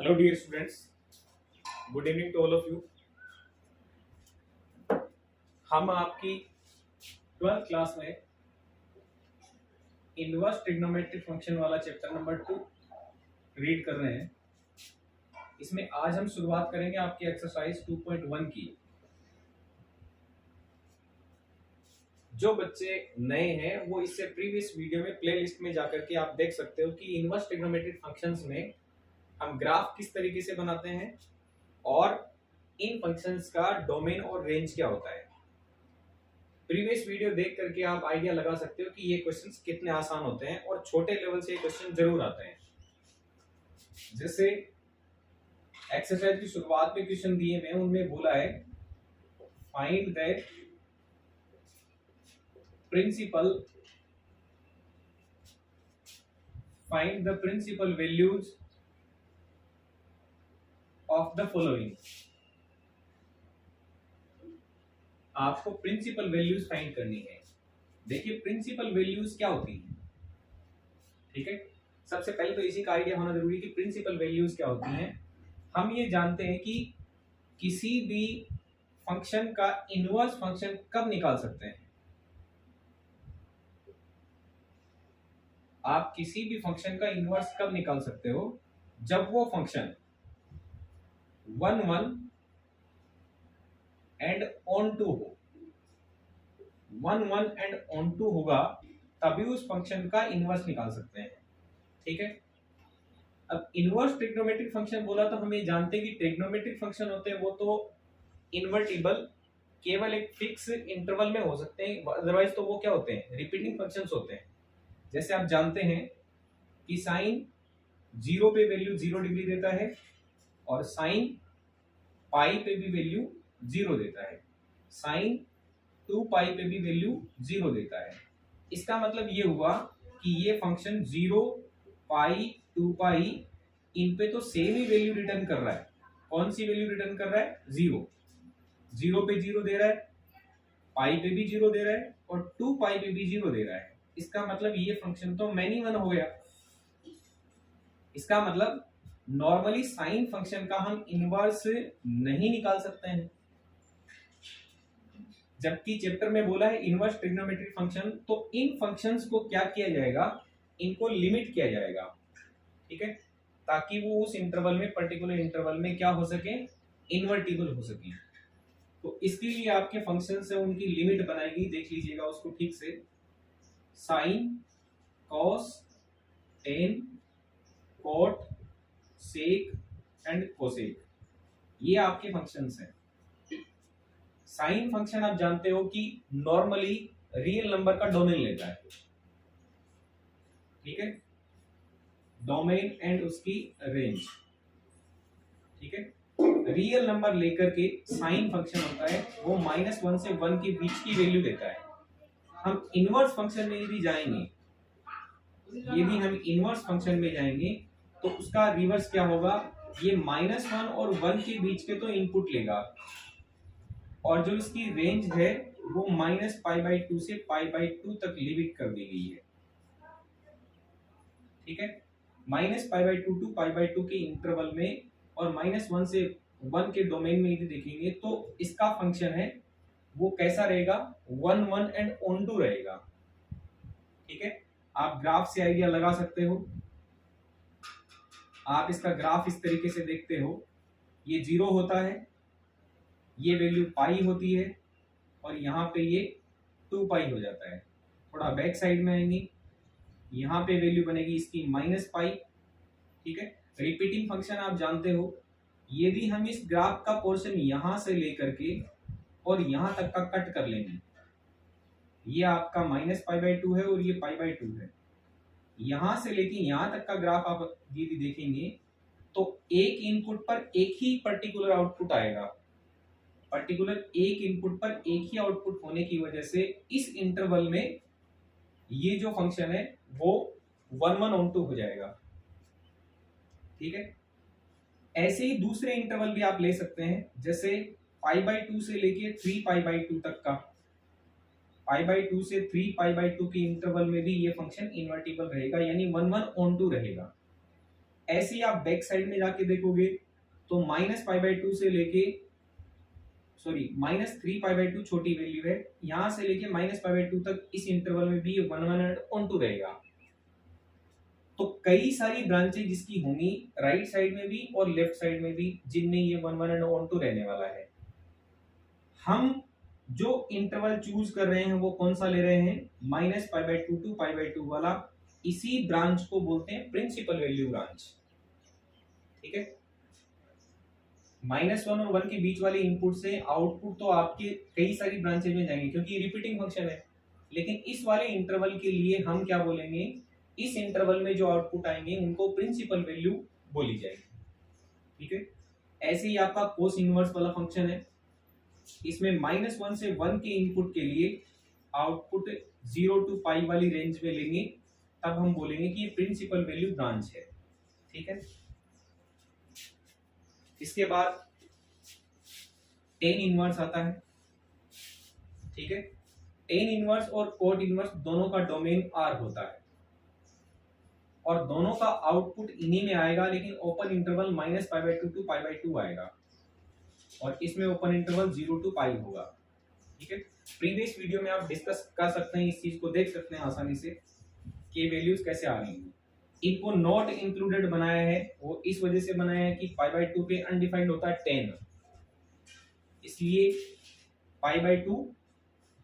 Hello dear students, good evening to all of you. हम आपकी 12th class में inverse trigonometric function वाला chapter number 2 read कर रहे हैं। इसमें आज हम शुरुआत करेंगे आपकी एक्सरसाइज 2.1 की। जो बच्चे नए हैं वो इससे प्रीवियस वीडियो में प्लेलिस्ट में जाकर के आप देख सकते हो कि इनवर्स ट्रिग्नोमेट्रिक फंक्शंस में हम ग्राफ किस तरीके से बनाते हैं और इन फंक्शंस का डोमेन और रेंज क्या होता है। प्रीवियस वीडियो देख करके आप आइडिया लगा सकते हो कि ये क्वेश्चंस कितने आसान होते हैं और छोटे लेवल से ये क्वेश्चन जरूर आते हैं। जैसे एक्सरसाइज की शुरुआत में क्वेश्चन दिए में उनमें बोला है find that principal values of the following. आपको प्रिंसिपल वैल्यूज फाइंड करनी है। देखिए प्रिंसिपल वैल्यूज क्या होती है, ठीक है। सबसे पहले तो इसी का आइडिया होना जरूरी है कि प्रिंसिपल वैल्यूज क्या होती हैं। हम ये जानते हैं कि किसी भी फंक्शन का इनवर्स फंक्शन कब निकाल सकते हैं। आप किसी भी फंक्शन का इनवर्स कब निकाल सकते हो, जब वो फंक्शन 1 1 एंड ऑन टू हो। 1 1 एंड ऑन टू होगा तभी उस फंक्शन का इनवर्स निकाल सकते हैं, ठीक है। अब इनवर्स ट्रिग्नोमेट्रिक फंक्शन बोला तो हम ये जानते हैं कि ट्रिग्नोमेट्रिक फंक्शन होते हैं वो तो इन्वर्टिबल केवल एक फिक्स इंटरवल में हो सकते हैं, अदरवाइज तो वो क्या होते हैं, रिपीटिंग फंक्शंस होते हैं। जैसे आप जानते हैं कि साइन 0 पे वैल्यू 0 डिग्री देता है और साइन पाई पे भी वैल्यू 0 देता है, साइन 2 पाई पे भी वैल्यू 0 देता है। इसका मतलब ये हुआ कि ये फंक्शन 0 पाई 2 पाई इन पे तो सेम ही वैल्यू रिटर्न कर रहा है। कौन सी वैल्यू रिटर्न कर रहा है, 0। 0 पे 0 दे रहा है, पाई पे भी 0 दे रहा है और 2 पाई पे भी 0 दे रहा है। इसका मतलब ये फंक्शन तो मैनी वन हो गया। इसका मतलब नॉर्मली साइन फंक्शन का हम इनवर्स नहीं निकाल सकते हैं, जबकि चैप्टर में बोला है इनवर्स ट्रिग्नोमेट्रिक फंक्शन। तो इन फंक्शंस को क्या किया जाएगा, इनको लिमिट किया जाएगा, ठीक है, ताकि वो उस इंटरवल में, पर्टिकुलर इंटरवल में क्या हो सके, इन्वर्टिबल हो सके। तो इसके लिए आपके फंक्शन से उनकी लिमिट बनाएगी, देख लीजिएगा उसको ठीक से। Sine, cos, tan, cot, sec and cosec, ये आपके फंक्शंस हैं। साइन फंक्शन आप जानते हो कि नॉर्मली रियल नंबर का डोमेन लेता है, ठीक है, डोमेन एंड उसकी रेंज, ठीक है। रियल नंबर लेकर के साइन फंक्शन होता है, वो -1 से 1 के बीच की वैल्यू देता है। हम इनवर्स फंक्शन में यदि जाएंगे, यदि हम इनवर्स फंक्शन में जाएंगे तो उसका रिवर्स क्या होगा, ये -1 और 1 के बीच के तो इनपुट लेगा और जो इसकी रेंज है वो -π/2 से π/2 तक लिमिट कर दी गई है, ठीक है। -π/2 टू π/2 के इंटरवल में और -1 से 1 के डोमेन में यदि देखेंगे तो इसका फंक्शन है वो कैसा रहेगा, 1 1 एंड ऑन टू रहेगा, ठीक है। आप ग्राफ से आइडिया लगा सकते हो। आप इसका ग्राफ इस तरीके से देखते हो, ये 0 होता है, ये वैल्यू पाई होती है और यहाँ पे ये 2 पाई हो जाता है। थोड़ा बैक साइड में आएंगे, यहाँ पे वैल्यू बनेगी इसकी -π, ठीक है। रिपीटिंग फंक्शन आप जानते हो, यदि हम इस ग्राफ का पोर्शन यहां से लेकर के और यहां तक का कट कर लेंगे, ये आपका -π/2 है और ये π/2 है, यहां से लेके यहां तक का ग्राफ आप यदि देखेंगे तो एक इनपुट पर एक ही पर्टिकुलर आउटपुट आएगा। पर्टिकुलर एक इनपुट पर एक ही आउटपुट होने की वजह से इस इंटरवल में ये जो फंक्शन है वो 1 1 ऑन टू हो जाएगा, ठीक है। ऐसे ही दूसरे इंटरवल भी आप ले सकते हैं, जैसे π/2 से लेके 3 π/2 तक का, π/2 से 3 π/2 के इंटरवल में भी ये फंक्शन इन्वर्टिबल रहेगा, यानी 1 1 ऑन टू रहेगा। ऐसे ही आप बैक साइड में जाके देखोगे तो -π/2 से लेके -3π/2 छोटी वैल्यू है, यहां से लेके -π/2 तक इस इंटरवल में भी 1 1 एंड ऑन टू रहेगा। तो कई सारी ब्रांचेज जिसकी होंगी राइट साइड में भी और लेफ्ट साइड में भी, जिनमें ये 1 1 एंड ऑन टू रहने वाला है। हम जो इंटरवल चूज कर रहे हैं वो कौन सा ले रहे हैं, -π/2 टू π/2 वाला। इसी ब्रांच को बोलते हैं प्रिंसिपल वैल्यू ब्रांच। ठीक है, -1 और 1 के बीच वाले इनपुट से आउटपुट तो आपके कई सारी ब्रांचेज में जाएंगे क्योंकि रिपीटिंग फंक्शन है, लेकिन इस वाले इंटरवल के लिए हम क्या बोलेंगे, इस इंटरवल में जो आउटपुट आएंगे उनको प्रिंसिपल वैल्यू बोली जाएगी। ठीक है, ऐसे ही आपका कोस इनवर्स वाला फंक्शन है, इसमें -1 से 1 के इनपुट के लिए आउटपुट 0 टू पाई वाली रेंज में लेंगे, तब हम बोलेंगे कि ये प्रिंसिपल वैल्यू ब्रांच है। ठीक है, इसके बाद टेन इनवर्स आता है। ठीक है, टेन इनवर्स और कोट इनवर्स दोनों का डोमेन R होता है और दोनों का आउटपुट इन्हीं में आएगा, लेकिन ओपन इंटरवल -π/2 टू π/2 आएगा और इसमें ओपन इंटरवल 0 टू पाई होगा। ठीक है, प्रीवियस वीडियो में आप डिस्कस कर सकते हैं, इस चीज को देख सकते हैं आसानी से कि वैल्यूज कैसे आ रही हैं। इनको नॉट इंक्लूडेड बनाया है, वो इस वजह से बनाया है कि π/2 पे अनडिफाइंड होता है 10, इसलिए π/2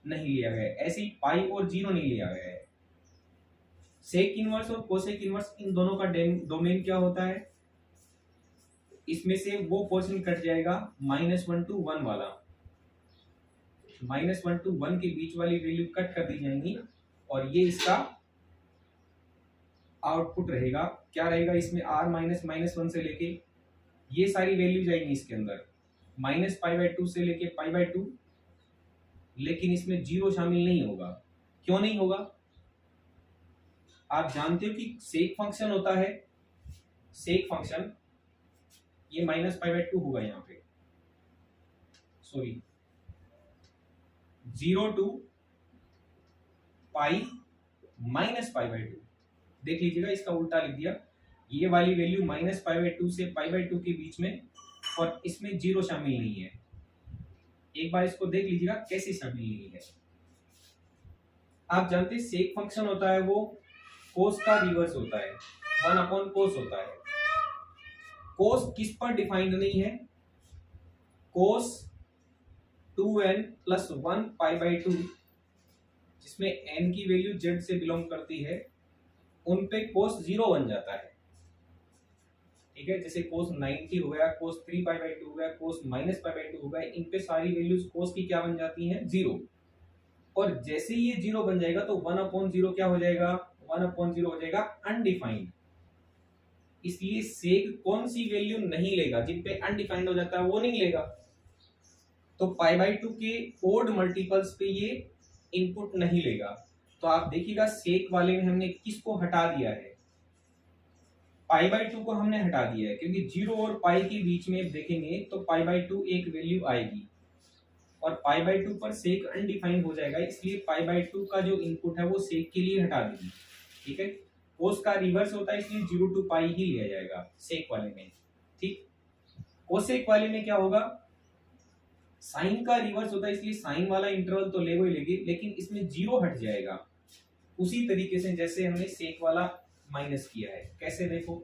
नहीं लिया गया है। ऐसे ही पाई और 0 नहीं लिया गया है। सेक इनवर्स और कोसेक इनवर्स, इन दोनों का डोमेन क्या होता है, इसमें से वो पोर्शन कट जाएगा -1 टू 1 वाला, -1 टू 1 के बीच वाली वैल्यू कट कर दी जाएंगी और ये इसका आउटपुट रहेगा। क्या रहेगा इसमें, r -1 से लेके ये सारी वैल्यू जाएंगी इसके अंदर, -π/2 से लेके π/2, लेकिन इसमें 0 शामिल नहीं होगा। क्यों नहीं होगा, आप जानते हो कि सेक फंक्शन होता है, सेक फंक्शन ये -π/2 होगा यहाँ पे, 0 टू पाई -π/2। देख लीजिएगा, इसका उल्टा लिख दिया, ये वाली वैल्यू -π/2 से π/2 के बीच में और इसमें 0 शामिल नहीं है। एक बार इसको देख लीजिएगा कैसे शामिल नहीं है। आप जानते हैं सेक फंक्शन होता है वो कोस का रिवर्स होता है, 1/cos होता है। कोस किस पर डिफाइंड नहीं है, कोस 2n + 1 π/2, जिसमें n की वैल्यू z से बिलोंग करती है, उन पे कोस 0 बन जाता है। ठीक है, जैसे कोस 90 हो गया, कोस 3π/2 हो गया, कोस -π/2 हो गया, इन पे सारी वैल्यूज कोस की क्या बन जाती हैं, 0। और जैसे ही ये 0 बन जाएगा तो 1/0 क्या हो जाएगा, 1/0 हो जाएगा अनडिफाइंड। इसलिए सेक कौन सी वैल्यू नहीं लेगा, जिन पे अनडिफाइंड हो जाता है वो नहीं लेगा। तो π/2 के ओड मल्टीपल्स पे ये इनपुट नहीं लेगा। तो आप देखिएगा सेक वाले में हमने किसको हटा दिया है, π/2 को हमने हटा दिया है, क्योंकि 0 और पाई के बीच में देखेंगे तो π/2 एक वैल्यू आएगी और π/2 पर सेक अनडिफाइंड हो जाएगा, इसलिए π/2 का जो इनपुट है वो सेक के लिए हटा देंगे। ठीक है, कोस का रिवर्स होता है, इसलिए 0 टू पाई ही लिया जाएगा सेक वाले में। ठीक, कोसेक वाले में क्या होगा, साइन का रिवर्स होता है, इसलिए साइन वाला इंटरवल तो लेगो ही लेगी, लेकिन इसमें 0 हट जाएगा, उसी तरीके से जैसे हमने सेक वाला माइनस किया है। कैसे देखो,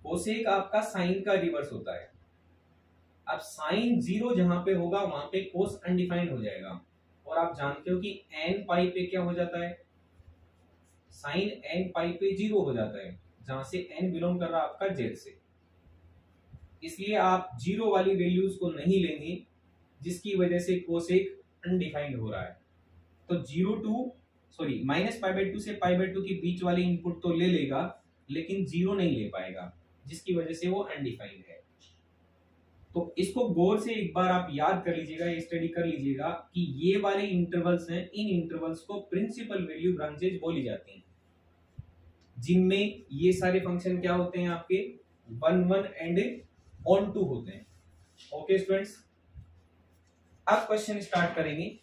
कोसेक आपका साइन का रिवर्स होता है। अब साइन 0 जहां पे होगा वहां पे कोस अनडिफाइंड हो जाएगा, और आप जानते हो कि n पाई पे क्या हो जाता है, साइन n पाई पे 0 हो जाता है, जहां से n बिलोंग कर रहा है आपका z से। इसलिए आप 0 वाली वैल्यूज को नहीं लेंगे, जिसकी वजह से कोसेक अनडिफाइंड हो रहा है। तो -π/2 से π/2 के बीच वाले इनपुट तो ले लेगा, लेकिन 0 नहीं ले पाएगा, जिसकी वजह से वो अनडिफाइंड है। तो इसको गौर से एक बार आप याद कर लीजिएगा, स्टडी कर लीजिएगा कि ये वाले इंटरवल्स हैं, इन इंटरवल्स को प्रिंसिपल वैल्यू ब्रांचेज बोली जाती हैं, जिनमें ये सारे फंक्शन क्या होते हैं आपके 1 1 एंड ऑन टू होते हैं। ओके स्टूडेंट्स, अब क्वेश्चन स्टार्ट करेंगे।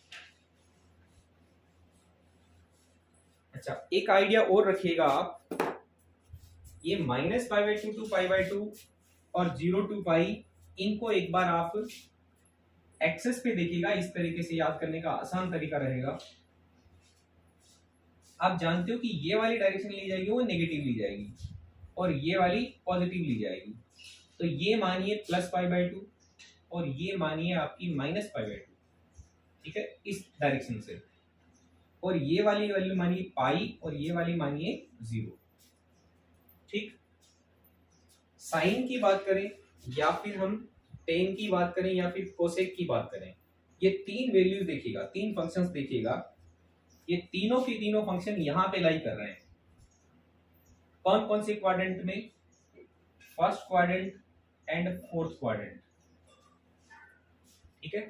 अच्छा, एक आइडिया और रखिएगा आप, ये -π/2 टू π/2 और 0 टू पाई, इनको एक बार आप एक्सेस पे देखिएगा। इस तरीके से याद करने का आसान तरीका रहेगा। आप जानते हो कि ये वाली डायरेक्शन ली जाएगी वो नेगेटिव ली जाएगी और ये वाली पॉजिटिव ली जाएगी। तो ये मानिए +π/2 और ये मानिए आपकी -π/2, ठीक है, इस डायरेक्शन से। और ये वाली वैल्यू मानिए पाई और ये वाली मानिए 0, ठीक। साइन की बात करें या फिर हम टेन की बात करें या फिर कोसेक की बात करें, ये तीन वैल्यूज देखिएगा, तीन फंक्शंस देखिएगा, ये तीनों के तीनों फंक्शन यहां पे लाई कर रहे हैं। कौन कौन से क्वाड्रेंट में? First quadrant and fourth quadrant, ठीक है,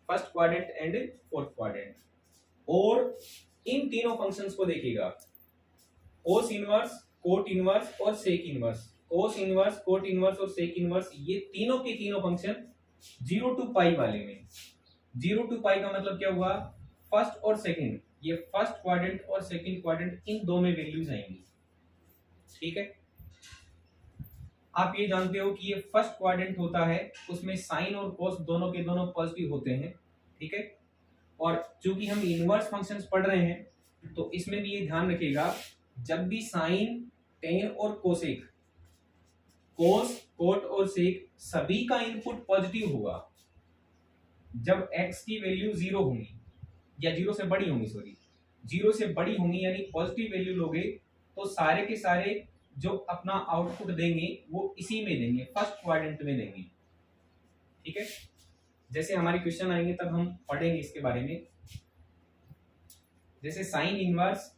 first quadrant and fourth quadrant. और इन तीनों फंक्शंस को देखिएगा, कोस इनवर्स, कोट इनवर्स और sec inverse. Cos inverse, cot inverse और सेक इनवर्स, ये तीनों के तीनों फंक्शन 0 टू पाई वाले में। 0 टू पाई का मतलब क्या हुआ? फर्स्ट और सेकंड, ये फर्स्ट क्वाड्रेंट और सेकंड क्वाड्रेंट, इन दो में वैल्यूज आएंगी, ठीक है। आप ये जानते हो कि ये फर्स्ट क्वाड्रेंट होता है, उसमें साइन और कोस दोनों के दोनों पॉजिटिव होते हैं, ठीक है। और चूंकि हम इनवर्स फंक्शंस पढ़ रहे हैं तो इसमें भी ये ध्यान रखिएगा, जब भी साइन, टेन और कोसेक, कोस, कोट और सेक सभी का इनपुट पॉजिटिव होगा जब x की वैल्यू 0 होगी या 0 से बड़ी होगी, सॉरी 0 से बड़ी होंगी, यानी पॉजिटिव वैल्यू लोगे तो सारे के सारे जो अपना आउटपुट देंगे वो इसी में देंगे, फर्स्ट क्वाड्रेंट में देंगे, ठीक है। जैसे हमारे क्वेश्चन आएंगे तब हम पढ़ेंगे इसके बारे में। जैसे साइन इनवर्स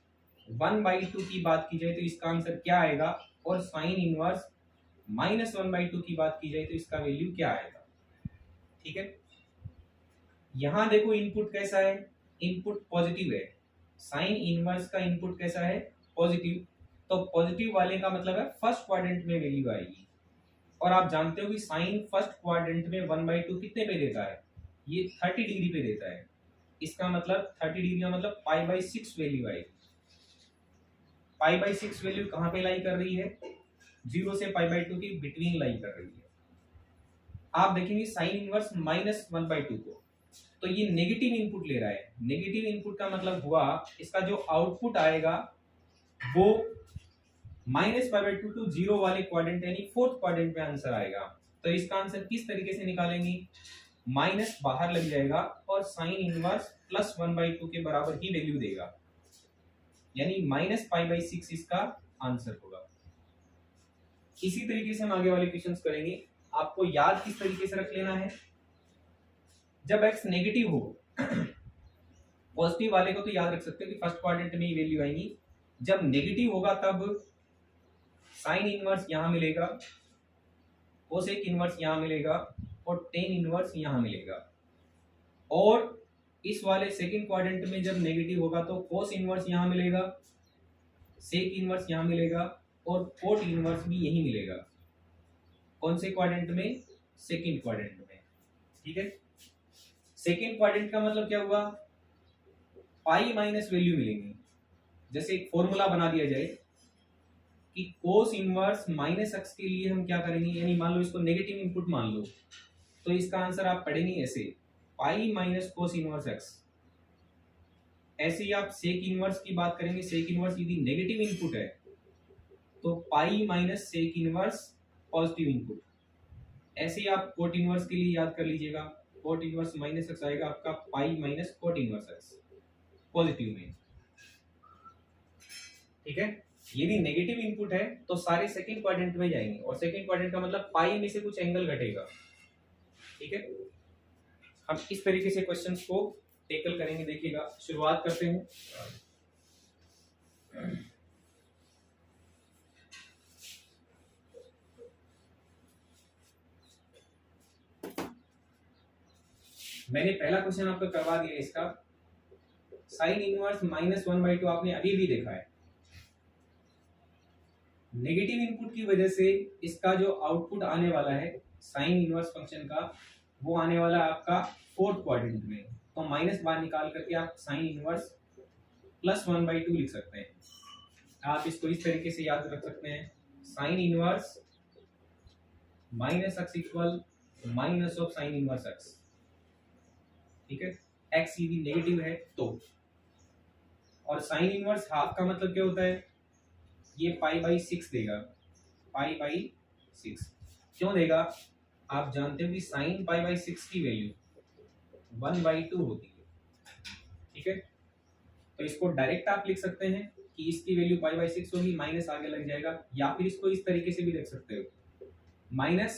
1/2 की बात की जाए तो इसका आंसर क्या आएगा, और साइन इनवर्स -1/2 की बात की जाए तो इसका वैल्यू क्या आएगा, ठीक है। यहां देखो इनपुट कैसा है, इनपुट पॉजिटिव है, साइन इनवर्स का इनपुट कैसा है, पॉजिटिव। तो पॉजिटिव वाले का मतलब है फर्स्ट क्वाड्रेंट में वैल्यू आएगी। और आप जानते हो कि साइन फर्स्ट क्वाड्रेंट में 1/2 कितने पे देता है, ये 30 डिग्री पे देता है। इसका मतलब 30 डिग्री का मतलब π/6 वैल्यू आएगी। π/6 वैल्यू कहां पे लाई कर रही है? 0 से π/2 के बिटवीन लाई कर रही है। आप देखेंगे साइन इनवर्स -1/2 को, तो ये नेगेटिव इनपुट ले रहा है। नेगेटिव इनपुट का मतलब हुआ इसका जो आउटपुट आएगा वो -π/2 टू 0 वाले क्वाड्रेंट यानी फोर्थ क्वाड्रेंट में आंसर आएगा। तो इसका आंसर किस तरीके से निकालेंगे? माइनस बाहर लग जाएगा और साइन इनवर्स +1/2 के बराबर ही वैल्यू देगा, यानी -π/6 इसका आंसर होगा। इसी तरीके से हम आगे वाले क्वेश्चंस करेंगे। आपको याद किस तरीके से रख लेना है, जब x नेगेटिव हो, पॉजिटिव वाले को तो याद रख सकते हो कि फर्स्ट क्वाड्रेंट में ही वैल्यू आएंगी। जब नेगेटिव होगा तब साइन इनवर्स यहां मिलेगा, कोसेक इनवर्स यहां मिलेगा और टेन इनवर्स यहां मिलेगा। और इस वाले सेकंड क्वाड्रेंट में जब नेगेटिव होगा तो कोस इनवर्स यहां मिलेगा, सेक इनवर्स यहां मिलेगा और कोट इनवर्स भी यही मिलेगा। कौन से क्वाड्रेंट में? सेकंड क्वाड्रेंट में, ठीक है। सेकंड क्वाड्रेंट का मतलब क्या हुआ? पाई माइनस वैल्यू मिलेंगी। जैसे एक फॉर्मूला बना दिया जाए कि कोस इनवर्स -x के लिए हम क्या करेंगे, यानी मान लो इसको नेगेटिव इनपुट मान लो, तो इसका आंसर आप पढ़ेंगे ऐसे, pi minus cos inverse x। ऐसे ही आप सेक इनवर्स की बात करेंगे, सेक इनवर्स यदि नेगेटिव इनपुट है तो pi minus sec inverse positive input. ऐसे ही आप कोट इनवर्स के लिए याद कर लीजिएगा, कोट इनवर्स -x आएगा आपका pi minus cot inverse x positive में, ठीक है। यदि नेगेटिव इनपुट है तो सारे सेकंड क्वाड्रेंट में जाएंगे, और सेकंड क्वाड्रेंट का मतलब पाई में से कुछ एंगल घटेगा, ठीक है। हम इस तरीके से क्वेश्चंस को टेकल करेंगे। देखिएगा, शुरुआत करते हैं। मैंने पहला क्वेश्चन आपको करवा दिया इसका, साइन इनवर्स -1/2 आपने अभी भी देखा है। नेगेटिव इनपुट की वजह से इसका जो आउटपुट आने वाला है साइन इनवर्स फंक्शन का, वो आने वाला है आपका फोर्थ क्वाड्रेंट में। तो माइनस बाहर निकाल करके आप साइन इनवर्स प्लस 1/2 लिख सकते हैं। आप इसको इस तरीके से याद रख सकते हैं, sine inverse minus x equal minus of sine inverse x. ठीक है, एक्स यदि नेगेटिव है तो। और साइन इनवर्स हाफ का मतलब क्या होता है, ये π/6 देगा, π/6 क्यों देगा, आप जानते हो कि साइन π/6 की वैल्यू 1/2 होती है। ठीक है, तो इसको डायरेक्ट आप लिख सकते हैं कि इसकी वैल्यू π/6 होगी, माइनस आगे लग जाएगा, या फिर इसको इस तरीके से भी देख सकते हो, माइनस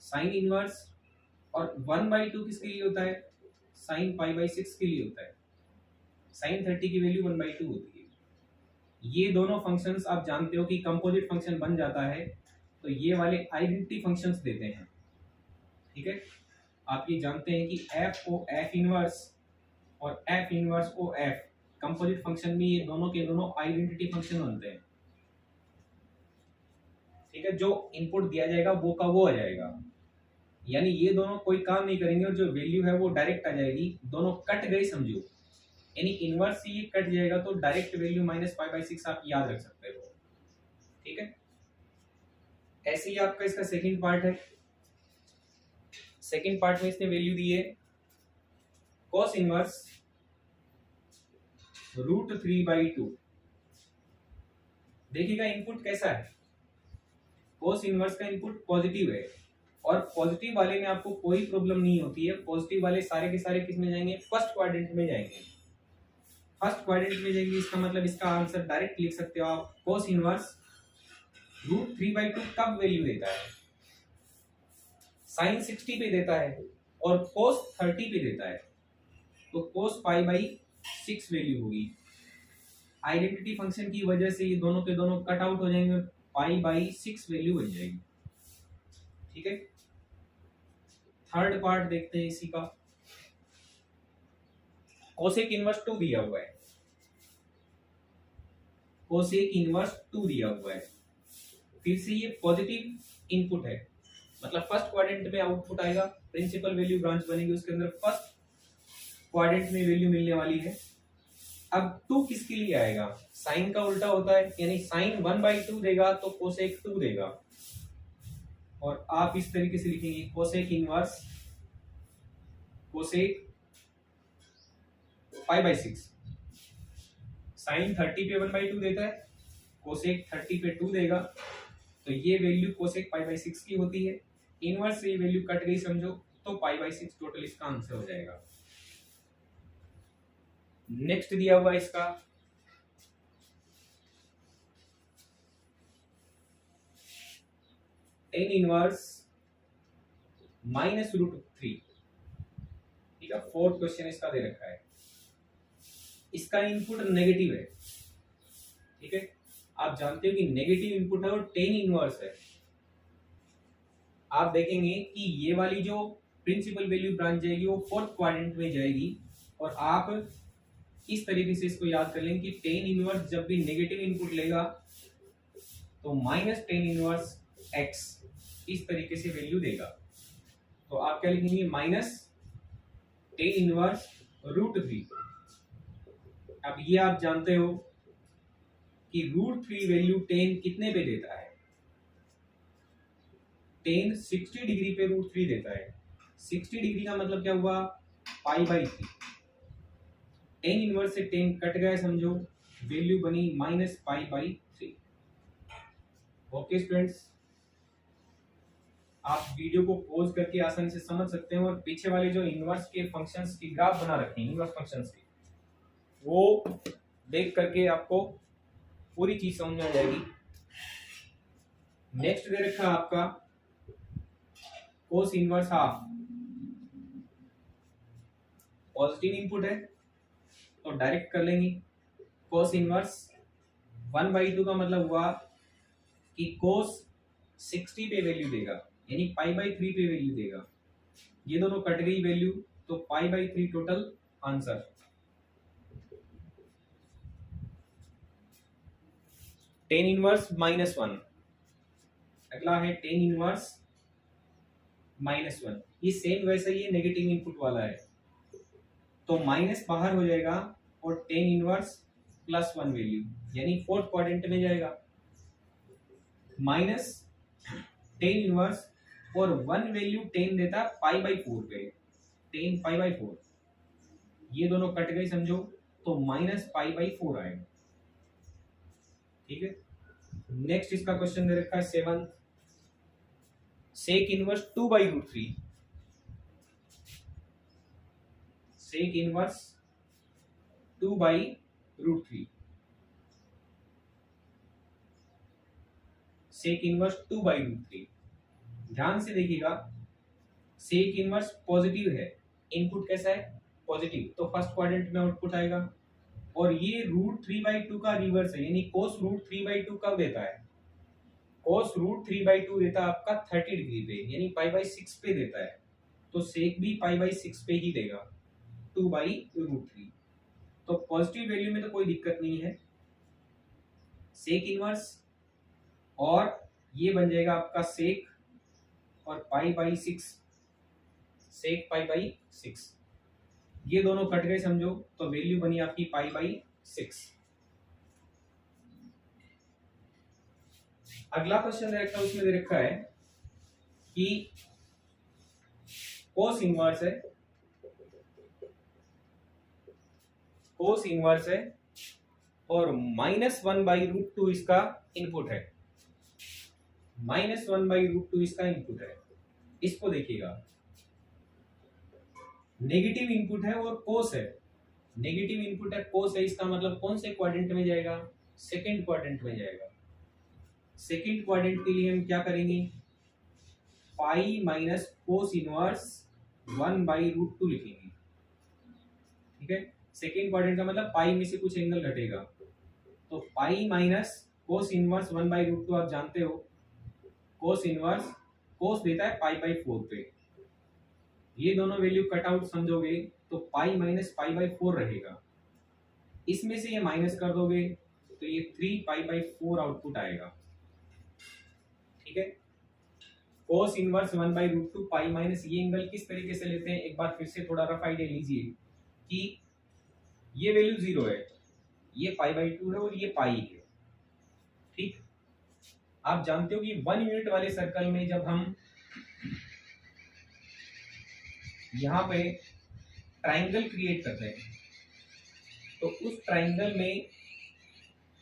साइन इनवर्स और 1/2 किसके लिए होता है, साइन π/6 के लिए होता है। साइन 30 की वैल्यू 1/2 होती है। ये दोनों फंक्शंस आप जानते हो कि कंपोजिट फंक्शन बन जाता है, तो ये वाले आइडेंटिटी फंक्शंस देते हैं। ठीक है, आप ये जानते हैं कि एफ ओ एफ इनवर्स और F inverse O F composite function में ये दोनों के दोनों आइडेंटिटी फंक्शन बनते हैं। ठीक है, जो इनपुट दिया जाएगा वो का वो आ जाएगा, यानी ये दोनों कोई काम नहीं करेंगे और जो वैल्यू है वो डायरेक्ट आ जाएगी। दोनों कट गई समझो, यानी इनवर्स से ये कट जाएगा तो डायरेक्ट वैल्यू माइनस π/6 आप याद रख सकते हो। ठीक है, ऐसे ही आपका इसका सेकंड पार्ट है। सेकंड पार्ट में इसने वैल्यू दी है cos इनवर्स √3/2। देखिएगा इनपुट कैसा है, cos इनवर्स का इनपुट पॉजिटिव है, और पॉजिटिव वाले में आपको कोई प्रॉब्लम नहीं होती है। पॉजिटिव वाले सारे के सारे किस में जाएंगे, फर्स्ट क्वाड्रेंट में जाएंगे। फर्स्ट क्वाड्रेंट में जाएंगे, इसका मतलब इसका आंसर डायरेक्ट लिख सकते हो आप, cos इनवर्स √3/2 कब वैल्यू देता है, साइन 60 पे देता है और cos 30 पे देता है, तो cos π/6 वैल्यू होगी। आइडेंटिटी फंक्शन की वजह से ये दोनों के दोनों कट आउट हो जाएंगे, π/6 वैल्यू बन जाएगी। ठीक है, थर्ड पार्ट देखते हैं इसी का। कोसेक इनवर्स 2 दिया हुआ है, कोसेक इनवर्स 2 दिया हुआ है। फिर से ये पॉजिटिव इनपुट है, मतलब फर्स्ट क्वाड्रेंट में आउटपुट आएगा, प्रिंसिपल वैल्यू ब्रांच बनेगी, उसके अंदर फर्स्ट क्वाड्रेंट में वैल्यू मिलने वाली है। अब 2 किसके लिए आएगा, साइन का उल्टा होता है, यानी साइन 1/2 देगा तो कोसेक 2 देगा, और आप इस तरीके से लिखेंगे कोसेक इनवर्स कोसेक π/6। साइन 30 पे 1/2 देता है, कोसेक 30 पे 2 देगा, तो ये वैल्यू कोसेक π/6 की होती है। इनवर्स से ये वैल्यू कट गई समझो, तो π/6 टोटल इसका आंसर हो जाएगा। नेक्स्ट दिया हुआ इसका tan इनवर्स -√3। ठीक है, फोर्थ क्वेश्चन इसका दे रखा है, इसका इनपुट नेगेटिव है। ठीक है, आप जानते हो कि नेगेटिव इनपुट है और tan इनवर्स है। आप देखेंगे कि ये वाली जो प्रिंसिपल वैल्यू ब्रांच जाएगी वो फोर्थ क्वाड्रेंट में जाएगी, और आप इस तरीके से इसको याद कर लेंगे कि tan इनवर्स जब भी नेगेटिव इनपुट लेगा तो माइनस tan इनवर्स x इस तरीके से वैल्यू देगा। तो आप क्या लिखेंगे, माइनस tan इनवर्स √3। अब ये आप जानते हो कि √3 वैल्यू tan कितने पे देता है, tan 60 डिग्री पे √3 देता है। 60 डिग्री का मतलब क्या हुआ, π/3। tan इनवर्स से tan कट गया समझो, वैल्यू बनी -π/3। ओके स्टूडेंट्स, आप वीडियो को पॉज करके आसानी से समझ सकते हैं, और पीछे वाले जो इनवर्स के फंक्शंस की ग्राफ बना रखे हैं, इनवर्स फंक्शंस की, वो देख करके आपको पूरी चीज समझ में आ जाएगी। नेक्स्ट दे रखा है आपका cos inverse half. Positive input है तो डायरेक्ट कर लेंगे, कोस इनवर्स 1/2 का मतलब हुआ कि कोस 60 पे वैल्यू देगा, यानी π/3 पे वैल्यू देगा। ये दोनों कट गई वैल्यू, तो π/3 टोटल आंसर। tan इनवर्स -1, अगला है tan इनवर्स -1। ये सेम वैसे ही नेगेटिव इनपुट वाला है, तो माइनस बाहर हो जाएगा, और tan inverse plus one value, यानी फोर्थ क्वाड्रेंट में जाएगा, माइनस टेन इनवर्स और वन वैल्यू टेन देता पाई बाई फोर पे, टेन पाई बाई फोर, ये दोनों कट गए समझो, तो माइनस पाई बाई फोर आएगा। ठीक है, नेक्स्ट इसका क्वेश्चन दे रखा है 7, sec inverse 2 by root three, sec inverse 2 by root three, sec inverse 2 by root three. ध्यान से देखिएगा, सेक इनवर्स पॉजिटिव है, इनपुट कैसा है पॉजिटिव, तो फर्स्ट क्वाड्रेंट में आउटपुट आएगा, और ये रूट थ्री बाई टू का रिवर्स है, यानी कोस रूट थ्री बाई टू कब देता है, कोस रूट थ्री बाई टू देता है आपका 30 डिग्री पे, यानी पाई बाई सिक्स पे देता है, तो सेक भी पाई बाई सिक्स पे ही देगा, 2 बाई रूट थ्री। तो पॉजिटिव वैल्यू में तो कोई दिक्कत नहीं है, सेक इनवर्स और ये बन जाएगा आपका सेक और pi by six, sec pi by six, ये दोनों कट गए समझो, तो वैल्यू बनी आपकी पाई बाई सिक्स। अगला क्वेश्चन दे रखा है, उसमें दे रखा है कि कोस इनवर्स है, कोस इनवर्स है और minus one by root two इसका इनपुट है, minus one by root two इसका इनपुट है। इसको देखिएगा, नेगेटिव इनपुट है और कोस है, नेगेटिव इनपुट है कोस है, इसका मतलब कौन से क्वाड्रेंट में जाएगा, सेकंड क्वाड्रेंट में जाएगा। सेकंड क्वाड्रेंट के लिए हम क्या करेंगे, pi minus cos inverse 1 by root two लिखेंगे। ठीक है, सेकंड क्वाड्रेंट का मतलब पाई में से कुछ एंगल घटेगा, तो pi minus cos inverse 1 by root two, आप जानते हो कोस इनवर्स, कोस देता है पाई बाई फोर पे, ये दोनों वैल्यू कट आउट समझोगे तो pi minus pi by four रहेगा, इसमें से ये माइनस कर दोगे तो ये 3 पाई बाई फोर आउटपुट आएगा। ठीक है, cos inverse 1 by root two pi minus, ये एंगल किस तरीके से लेते हैं, एक बार फिर से थोड़ा रफ आइडिया लीजिए कि ये वैल्यू 0 है, ये पाई बाई टू है और ये पाई है। ठीक, आप जानते हो कि 1 यूनिट वाले सर्कल में जब हम यहाँ पे ट्राइंगल क्रिएट करते हैं, तो उस ट्राइंगल में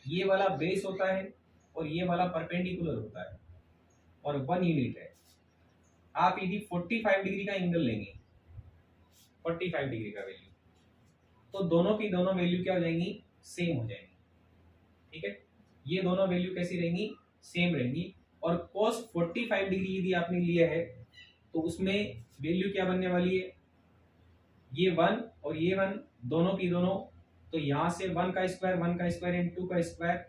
ये वाला बेस होता है और ये वाला परपेंडिकुलर होता है और 1 यूनिट है। आप यदि 45 डिग्री का एंगल लेंगे, 45 डिग्री का वैल्यू, तो दोनों की दोनों वैल्यू क्या हो जाएंगी, सेम हो जाएंगी। ठीक है, ये दोनों वैल्यू कैसी रहेंगी, सेम रहेंगी, और cos 45 डिग्री यदि आपने लिया है तो उसमें वैल्यू क्या बनने वाली है, ये 1 और ये 1 दोनों की दोनों, तो यहां से 1 का स्क्वायर, 1 का स्क्वायर एंड 2 का स्क्वायर,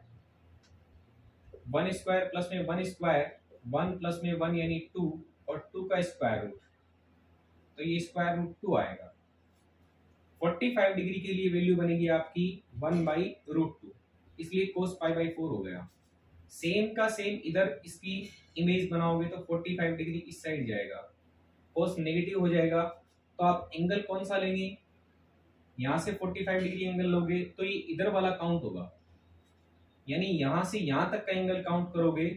1 स्क्वायर प्लस में 1 स्क्वायर, 1 प्लस में 1 यानी 2, और 2 का स्क्वायर रूट, तो ये स्क्वायर रूट 2 आएगा। 45 डिग्री के लिए वैल्यू बनेगी आपकी 1 बाई रूट टू, इसलिए कोस पाई बाई फोर हो गया। सेम का सेम इधर इसकी इमेज बनाओगे तो 45 डिग्री इस साइड जाएगा, कोस नेगेटिव हो जाएगा, तो आप एंगल कौन सा लेंगे, यहां से 45 डिग्री एंगल लोगे तो ये इधर वाला काउंट होगा, यानी यहां से यहां तक का एंगल काउंट करोगे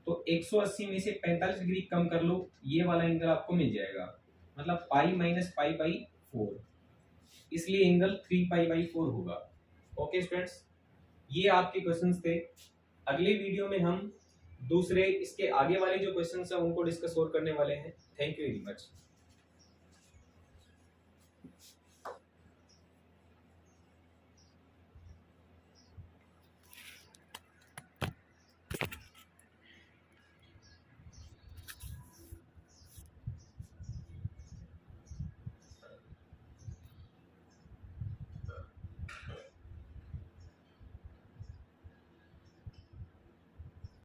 तो 180 में से 45 डिग्री कम कर लो, ये वाला एंगल आपको मिल जाएगा, मतलब pi minus pi by four, इसलिए एंगल 3 पाई बाई फोर होगा। ओके स्टूडेंट्स, ये आपके क्वेश्चंस थे। अगले वीडियो में हम दूसरे इसके आगे वाले जो क्वेश्चंस हैं उनको डिस्कस और करने वाले हैं। Thank you very much.